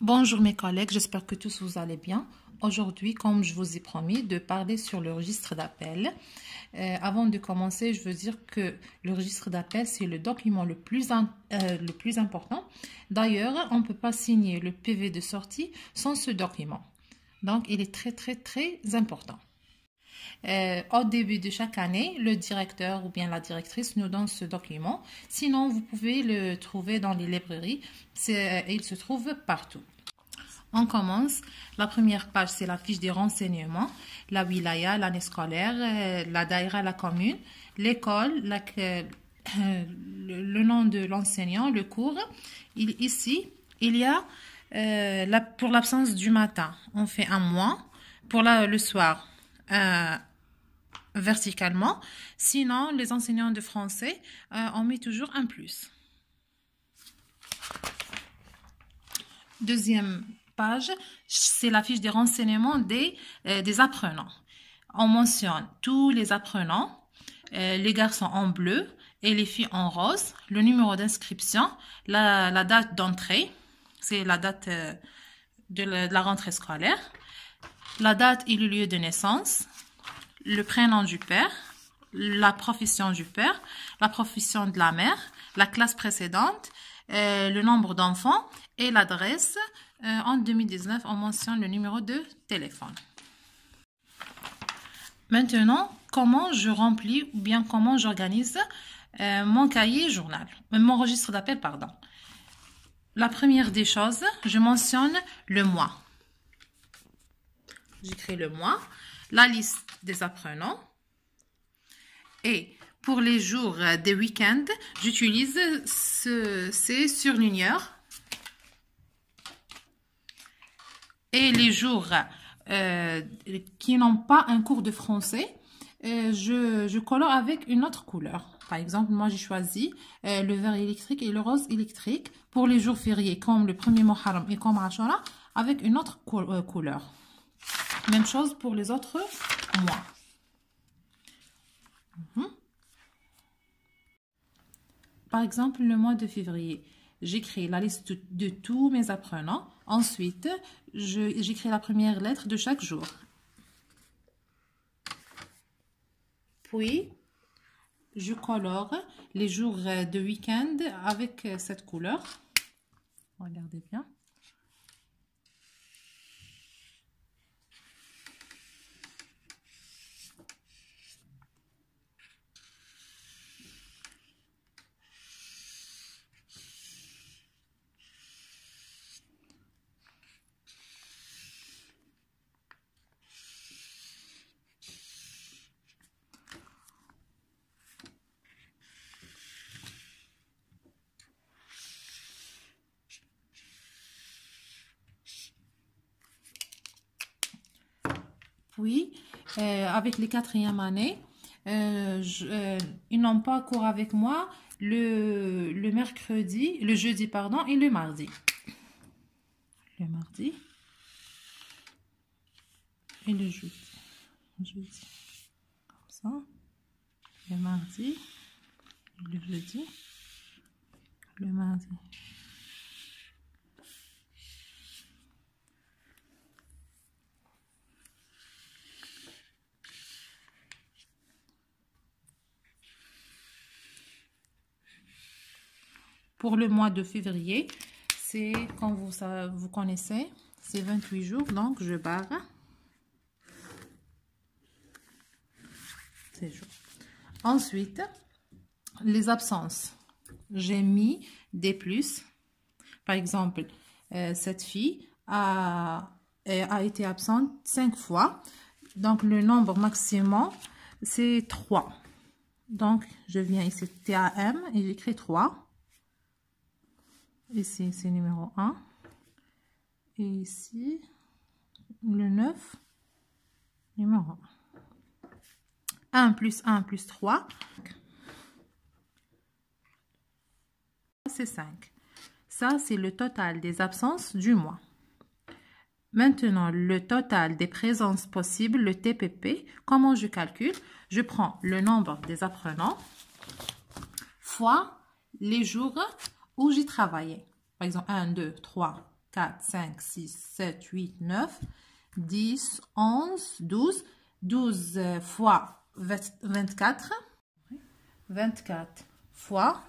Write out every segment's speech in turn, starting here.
Bonjour mes collègues, j'espère que tous vous allez bien. Aujourd'hui, comme je vous ai promis, de parler sur le registre d'appel. Avant de commencer, je veux dire que le registre d'appel, c'est le document le plus important. D'ailleurs, on ne peut pas signer le PV de sortie sans ce document. Donc, il est très important. Au début de chaque année, le directeur ou bien la directrice nous donne ce document. Sinon, vous pouvez le trouver dans les librairies. Il se trouve partout. On commence. La première page, c'est la fiche des renseignements, la wilaya, l'année scolaire, la daïra, la commune, l'école, le nom de l'enseignant, le cours. Ici, il y a pour l'absence du matin, on fait un mois. Pour le soir, verticalement. Sinon, les enseignants de français, on met toujours un plus. Deuxième page, c'est la fiche des renseignements des apprenants. On mentionne tous les apprenants, les garçons en bleu et les filles en rose, le numéro d'inscription, la date d'entrée, c'est la date de la rentrée scolaire, la date et le lieu de naissance, le prénom du père, la profession du père, la profession de la mère, la classe précédente, le nombre d'enfants et l'adresse. En 2019, on mentionne le numéro de téléphone. Maintenant, comment je remplis ou bien comment j'organise mon cahier journal, mon registre d'appel, pardon. La première des choses, je mentionne le mois. J'écris le mois, la liste des apprenants et pour les jours des week-ends, j'utilise ces surligneurs. Et les jours qui n'ont pas un cours de français, je colore avec une autre couleur. Par exemple, moi j'ai choisi le vert électrique et le rose électrique pour les jours fériés comme le 1er Muharram et comme Ashura avec une autre couleur. Même chose pour les autres mois. Par exemple, le mois de février, j'écris la liste de tous mes apprenants. Ensuite, j'écris la première lettre de chaque jour. Puis, je colore les jours de week-end avec cette couleur. Regardez bien. Puis, avec les quatrièmes années, ils n'ont pas cours avec moi le jeudi, pardon, et le mardi. Le mardi et le jeudi. Comme ça. Le mardi, le jeudi, le mardi. Pour le mois de février, c'est, comme vous connaissez, c'est 28 jours, donc je barre ces jours. Ensuite, les absences. J'ai mis des plus. Par exemple, cette fille a été absente 5 fois. Donc, le nombre maximum, c'est 3. Donc, je viens ici, TAM, et j'écris 3. Ici, c'est numéro 1. Et ici, le 9, numéro 1. 1 plus 1 plus 3, c'est 5. Ça, c'est le total des absences du mois. Maintenant, le total des présences possibles, le TPP, comment je calcule? Je prends le nombre des apprenants fois les jours où j'ai travaillé. Par exemple, 1, 2, 3, 4, 5, 6, 7, 8, 9, 10, 11, 12. 12 fois 24. 24 fois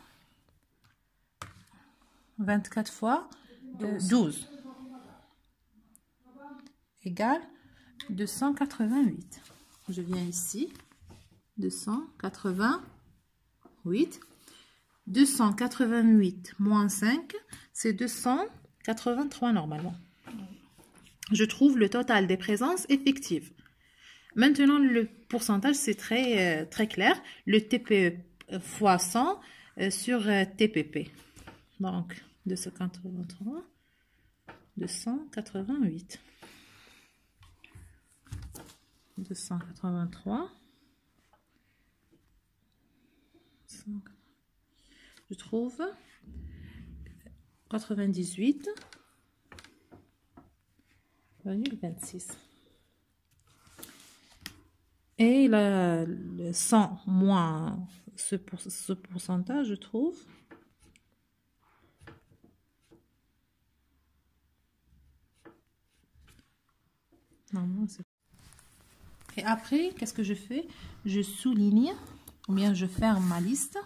12 égale 288. Je viens ici. 288. 288 moins 5, c'est 283 normalement. Je trouve le total des présences effectives. Maintenant, le pourcentage, c'est très clair. Le TPE fois 100 sur TPP. Donc, 283, 288. 283. Je trouve 98,26. Et le 100 moins ce pourcentage, je trouve. Normalement, c'est... Et après, qu'est-ce que je fais? Je souligne, ou bien je ferme ma liste.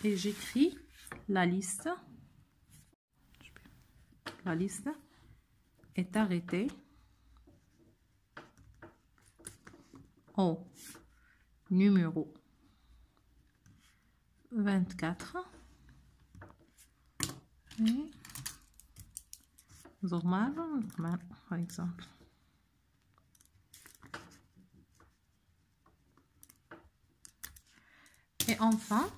Et j'écris la liste. La liste est arrêtée au numéro 24 et normal, par exemple. Et enfin,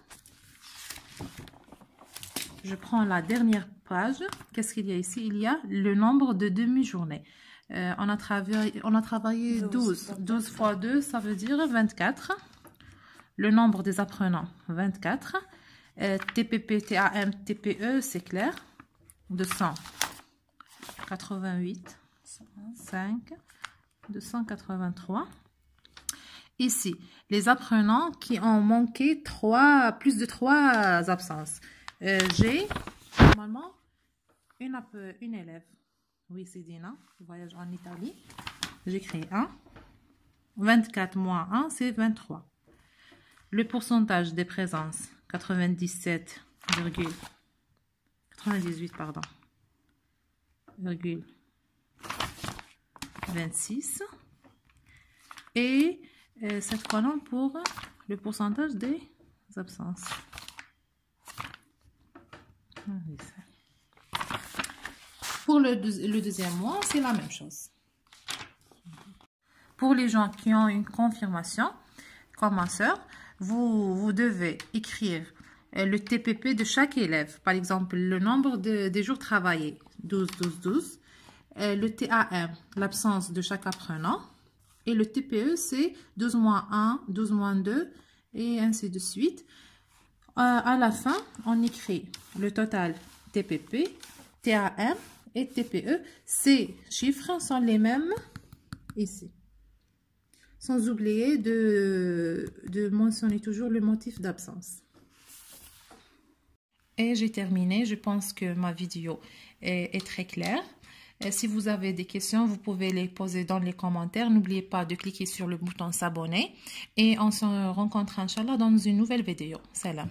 je prends la dernière page. Qu'est-ce qu'il y a ici? Il y a le nombre de demi-journées. On a travaillé 12. 12 fois 2, ça veut dire 24. Le nombre des apprenants, 24. TPP, TAM, TPE, c'est clair. 288, 5, 283. Ici, les apprenants qui ont manqué plus de 3 absences. J'ai normalement une élève. Oui, c'est Dina, voyage en Italie. J'écris 1. 24 moins 1, c'est 23. Le pourcentage des présences, 98, pardon, 26. Et cette colonne pour le pourcentage des absences. Pour le deuxième mois, c'est la même chose. Pour les gens qui ont une confirmation, comme ma soeur, vous devez écrire le TPP de chaque élève. Par exemple, le nombre des jours travaillés, 12, 12, 12. Le TAM, l'absence de chaque apprenant. Et le TPE, c'est 12 moins 1, 12 moins 2, et ainsi de suite. À la fin, on écrit le total TPP, TAM et TPE. Ces chiffres sont les mêmes ici. Sans oublier de mentionner toujours le motif d'absence. Et j'ai terminé. Je pense que ma vidéo est très claire. Si vous avez des questions, vous pouvez les poser dans les commentaires. N'oubliez pas de cliquer sur le bouton s'abonner. Et on se rencontre, Inch'Allah, dans une nouvelle vidéo. Salam.